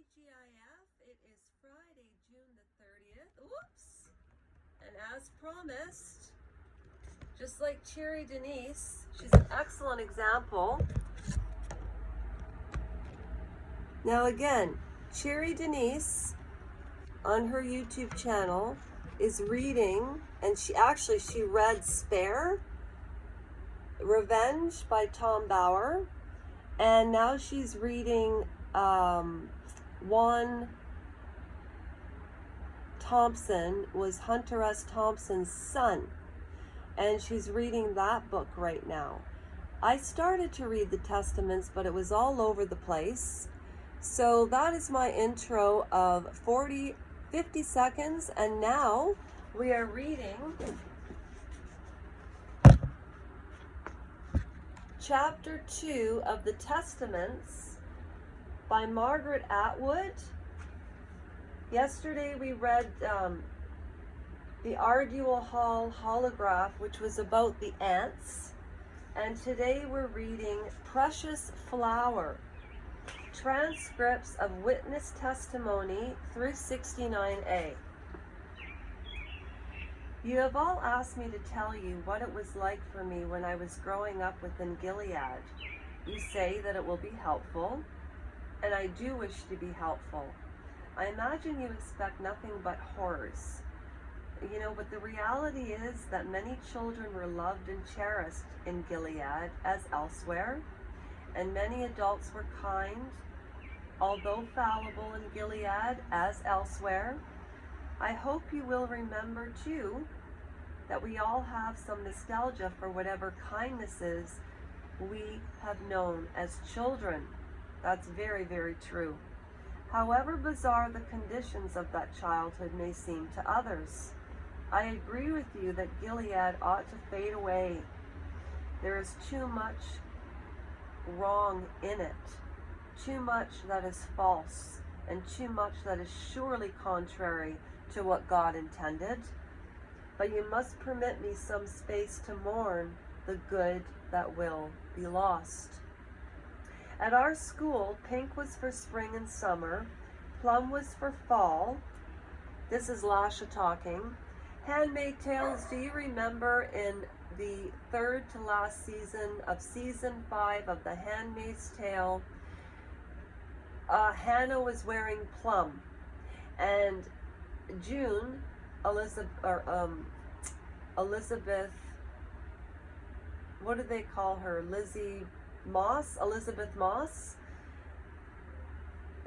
TGIF. It is Friday, June the 30th. Whoops! And as promised, just like Cherry Denise, she's an excellent example. Now again, Cherry Denise on her YouTube channel is reading, and she read Spare, Revenge by Tom Bauer, and now she's reading Juan Thompson, was Hunter S. Thompson's son, and she's reading that book right now. I started to read the Testaments, but it was all over the place. So that is my intro of 50 seconds, and now we are reading chapter 2 of the Testaments by Margaret Atwood. Yesterday we read the Ardua Hall Holograph, which was about the ants, and today we're reading Precious Flower, transcripts of witness testimony through 69a. You have all asked me to tell you what it was like for me when I was growing up within Gilead. You say that it will be helpful, and I do wish to be helpful. I imagine you expect nothing but horrors. But the reality is that many children were loved and cherished in Gilead as elsewhere, and many adults were kind, although fallible in Gilead as elsewhere. I hope you will remember too that we all have some nostalgia for whatever kindnesses we have known as children. That's very, very true. However bizarre the conditions of that childhood may seem to others, I agree with you that Gilead ought to fade away. There is too much wrong in it, too much that is false, and too much that is surely contrary to what God intended. But you must permit me some space to mourn the good that will be lost. At our school, pink was for spring and summer, plum was for fall. This is Lasha talking. Handmaid's Tales, do you remember in the third to last season of season 5 of The Handmaid's Tale, Hannah was wearing plum, and June, Elizabeth, what do they call her? Elizabeth Moss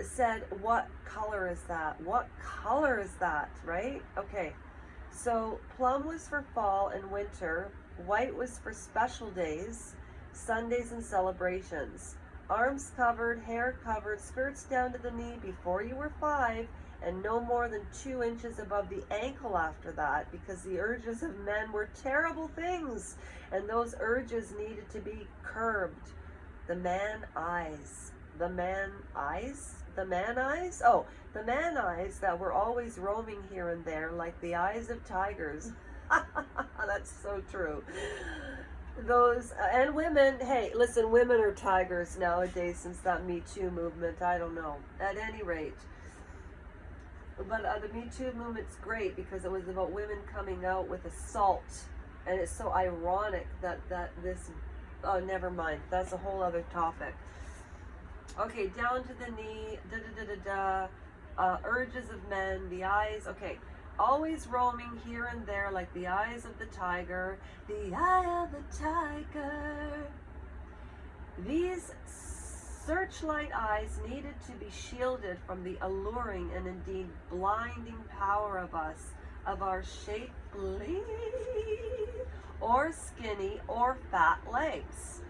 said, what color is that? What color is that, right? Okay, so plum was for fall and winter, white was for special days, Sundays and celebrations. Arms covered, hair covered, skirts down to the knee before you were 5, and no more than 2 inches above the ankle after that, because the urges of men were terrible things, and those urges needed to be curbed. The man eyes. The man eyes? The man eyes? Oh, the man eyes that were always roaming here and there like the eyes of tigers. That's so true. Those, and women, hey, listen, women are tigers nowadays since that Me Too movement. I don't know. At any rate. But the Me Too movement's great because it was about women coming out with assault. And it's so ironic that this, oh, never mind. That's a whole other topic. Okay, down to the knee, urges of men, the eyes, okay. Always roaming here and there like the eyes of the tiger, the eye of the tiger. These searchlight eyes needed to be shielded from the alluring and indeed blinding power of us, of our shapely or skinny or fat legs.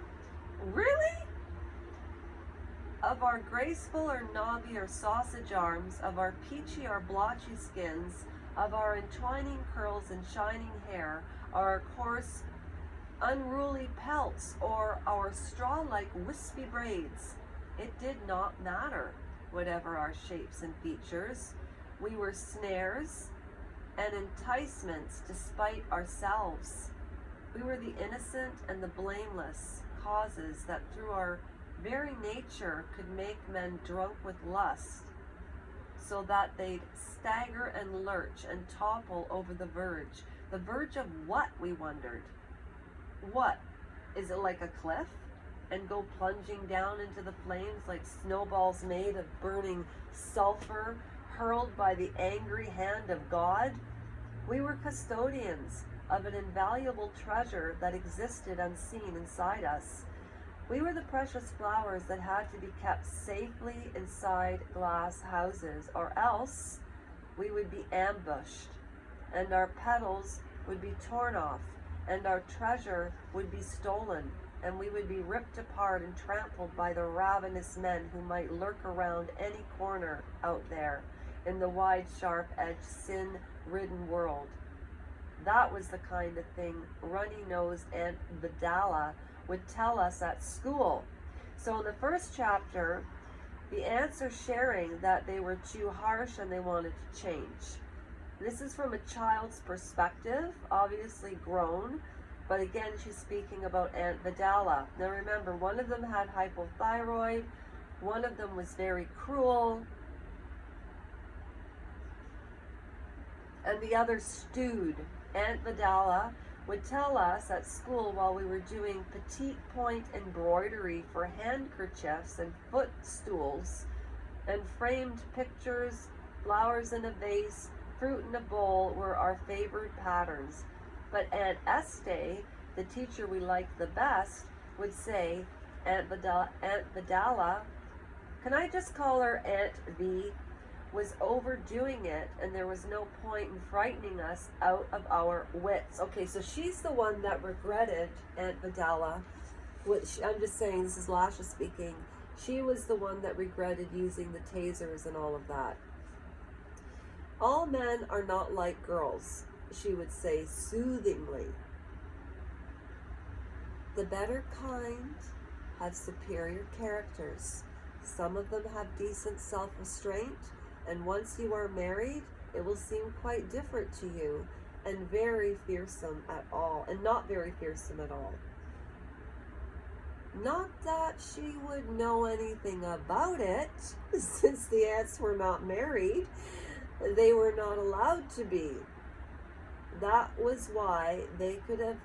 Really? Of our graceful or knobby or sausage arms, of our peachy or blotchy skins, of our entwining curls and shining hair, our coarse, unruly pelts, or our straw-like wispy braids. It did not matter, whatever our shapes and features. We were snares and enticements despite ourselves. We were the innocent and the blameless causes that through our very nature could make men drunk with lust, so that they'd stagger and lurch and topple over the verge. The verge of what, we wondered. What? Is it like a cliff? And go plunging down into the flames like snowballs made of burning sulfur, hurled by the angry hand of God? We were custodians of an invaluable treasure that existed unseen inside us. We were the precious flowers that had to be kept safely inside glass houses, or else we would be ambushed, and our petals would be torn off, and our treasure would be stolen, and we would be ripped apart and trampled by the ravenous men who might lurk around any corner out there in the wide, sharp-edged, sin-ridden world. That was the kind of thing runny-nosed Aunt Vidala would tell us at school. So in the first chapter, the aunts are sharing that they were too harsh and they wanted to change. This is from a child's perspective, obviously grown, but again, she's speaking about Aunt Vidala. Now remember, one of them had hypothyroid, one of them was very cruel, and the other stewed. Aunt Vidala would tell us at school while we were doing petite point embroidery for handkerchiefs and footstools and framed pictures, flowers in a vase, fruit in a bowl were our favorite patterns. But Aunt Este, the teacher we liked the best, would say, Aunt Vidala, can I just call her Aunt V, was overdoing it, and there was no point in frightening us out of our wits. Okay, so she's the one that regretted, Aunt Vidala, which I'm just saying, this is Lasha speaking. She was the one that regretted using the tasers and all of that. All men are not like girls, she would say soothingly. The better kind have superior characters. Some of them have decent self-restraint, and once you are married, it will seem quite different to you, and very fearsome at all, and not very fearsome at all. Not that she would know anything about it, since the aunts were not married. They were not allowed to be. That was why they could have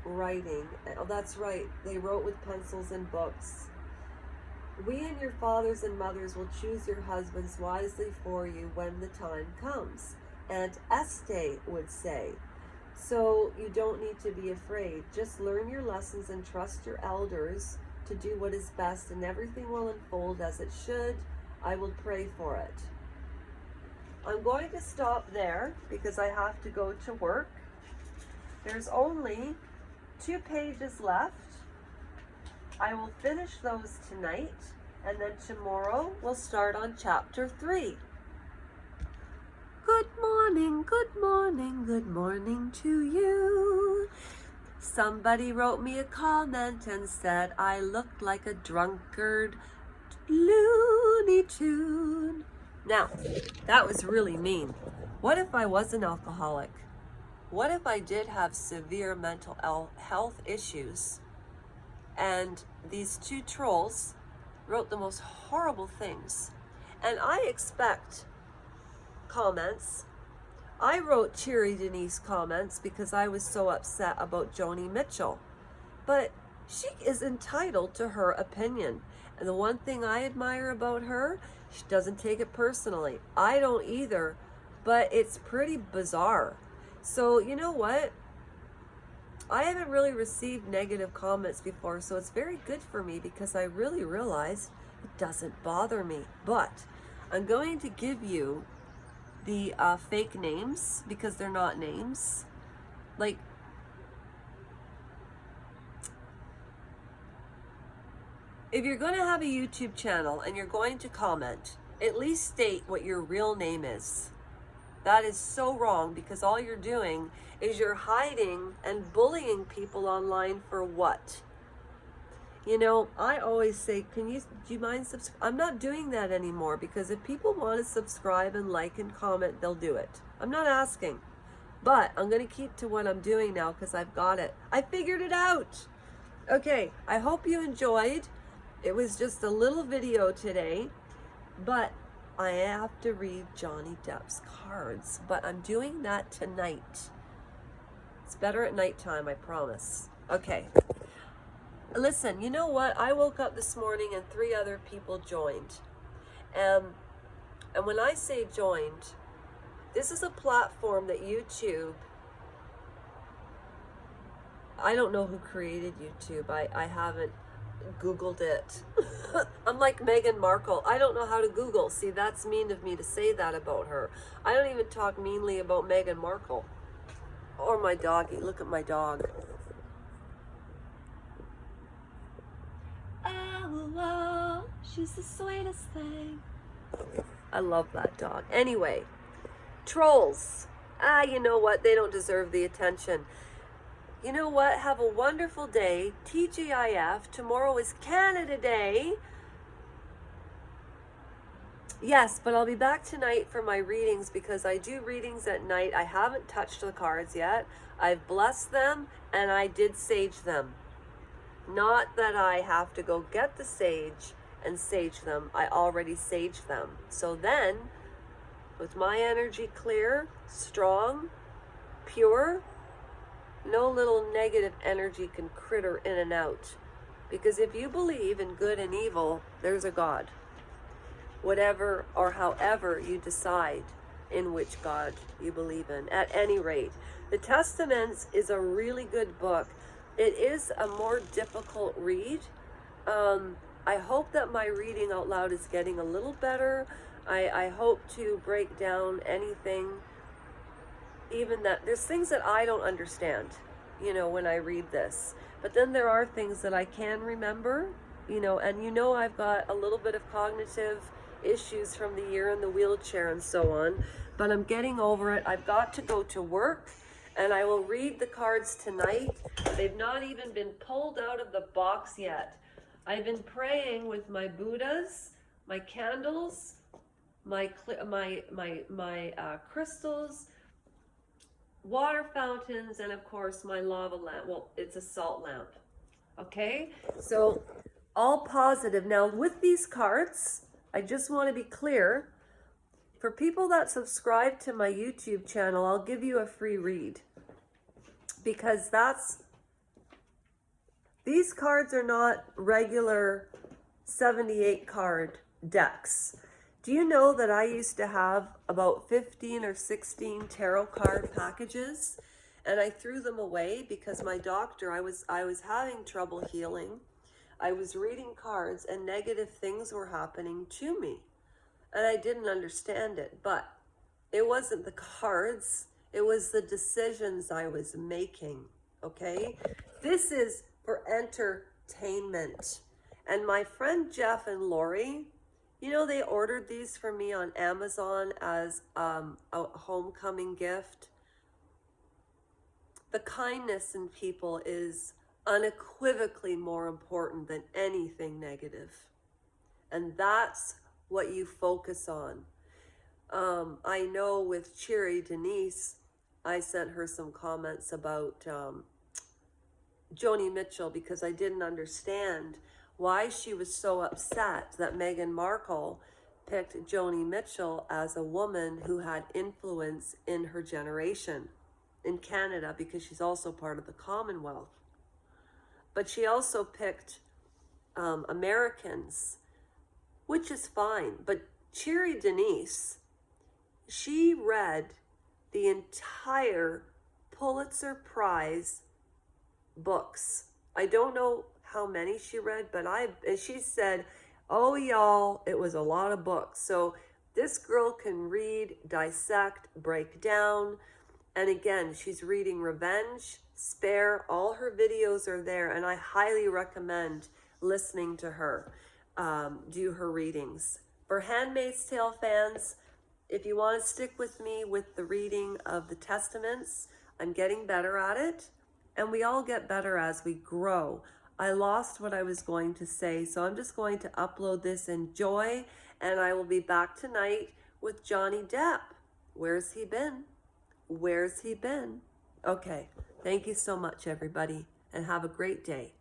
writing. Oh, that's right. They wrote with pencils and books. We and your fathers and mothers will choose your husbands wisely for you when the time comes. Aunt Este would say. So you don't need to be afraid. Just learn your lessons and trust your elders to do what is best, and everything will unfold as it should. I will pray for it. I'm going to stop there because I have to go to work. There's only 2 pages left. I will finish those tonight, and then tomorrow we'll start on chapter 3. Good morning, good morning, good morning to you. Somebody wrote me a comment and said I looked like a drunkard Looney Tune. Now, that was really mean. What if I was an alcoholic? What if I did have severe mental health issues? And these 2 trolls wrote the most horrible things. And I expect comments. I wrote Cheery Denise comments because I was so upset about Joni Mitchell. But she is entitled to her opinion. And the one thing I admire about her, she doesn't take it personally. I don't either, but it's pretty bizarre. So you know what? I haven't really received negative comments before, so it's very good for me because I really realized it doesn't bother me. But I'm going to give you the fake names because they're not names. Like, if you're going to have a YouTube channel and you're going to comment, at least state what your real name is. That is so wrong because all you're doing is you're hiding and bullying people online for what? You know, I always say, do you mind subscribe? I'm not doing that anymore because if people want to subscribe and like and comment, they'll do it. I'm not asking, but I'm going to keep to what I'm doing now because I've got it. I figured it out. Okay, I hope you enjoyed. It was just a little video today, but I have to read Johnny Depp's cards, but I'm doing that tonight. It's better at nighttime, I promise. Okay. Listen, you know what? I woke up this morning and 3 other people joined. And when I say joined, this is a platform that YouTube, I don't know who created YouTube. I haven't Googled it. I'm like Meghan Markle. I don't know how to Google. See, that's mean of me to say that about her. I don't even talk meanly about Meghan Markle. Or my doggy. Look at my dog. Oh, she's the sweetest thing. I love that dog. Anyway, trolls. You know what? They don't deserve the attention. You know what? Have a wonderful day. TGIF. Tomorrow is Canada Day. Yes, but I'll be back tonight for my readings because I do readings at night. I haven't touched the cards yet. I've blessed them and I did sage them. Not that I have to go get the sage and sage them. I already saged them. So then, with my energy clear, strong, pure, no little negative energy can critter in and out. Because if you believe in good and evil, there's a God. Whatever or however you decide in which God you believe in. At any rate, the Testaments is a really good book. It is a more difficult read. I hope that my reading out loud is getting a little better. I hope to break down anything, even that there's things that I don't understand, you know, when I read this. But then there are things that I can remember, you know, and you know I've got a little bit of cognitive issues from the year in the wheelchair and so on, but I'm getting over it. I've got to go to work and I will read the cards tonight. They've not even been pulled out of the box yet. I've been praying with my Buddhas, my candles, my crystals, water fountains, and of course my lava lamp. Well, it's a salt lamp. Okay, so all positive. Now with these cards, I just want to be clear, for people that subscribe to my YouTube channel, I'll give you a free read, because these cards are not regular 78 card decks. Do you know that I used to have about 15 or 16 tarot card packages, and I threw them away because my doctor, I was having trouble healing. I was reading cards and negative things were happening to me. And I didn't understand it, but it wasn't the cards. It was the decisions I was making, okay? This is for entertainment. And my friend Jeff and Lori, you know, they ordered these for me on Amazon as a homecoming gift. The kindness in people is unequivocally more important than anything negative. And that's what you focus on. I know with Cherry Denise, I sent her some comments about Joni Mitchell because I didn't understand why she was so upset that Meghan Markle picked Joni Mitchell as a woman who had influence in her generation in Canada, because she's also part of the Commonwealth. But she also picked Americans, which is fine. But Cherry Denise, she read the entire Pulitzer Prize books. I don't know how many she read, but she said, oh y'all, it was a lot of books. So this girl can read, dissect, break down. And again, she's reading Revenge, Spare. All her videos are there, and I highly recommend listening to her do her readings. For Handmaid's Tale fans, if you want to stick with me with the reading of the Testaments, I'm getting better at it, and we all get better as we grow. I lost what I was going to say, so I'm just going to upload this. Enjoy, and I will be back tonight with Johnny Depp. Where's he been? Where's he been? Okay, thank you so much, everybody, and have a great day.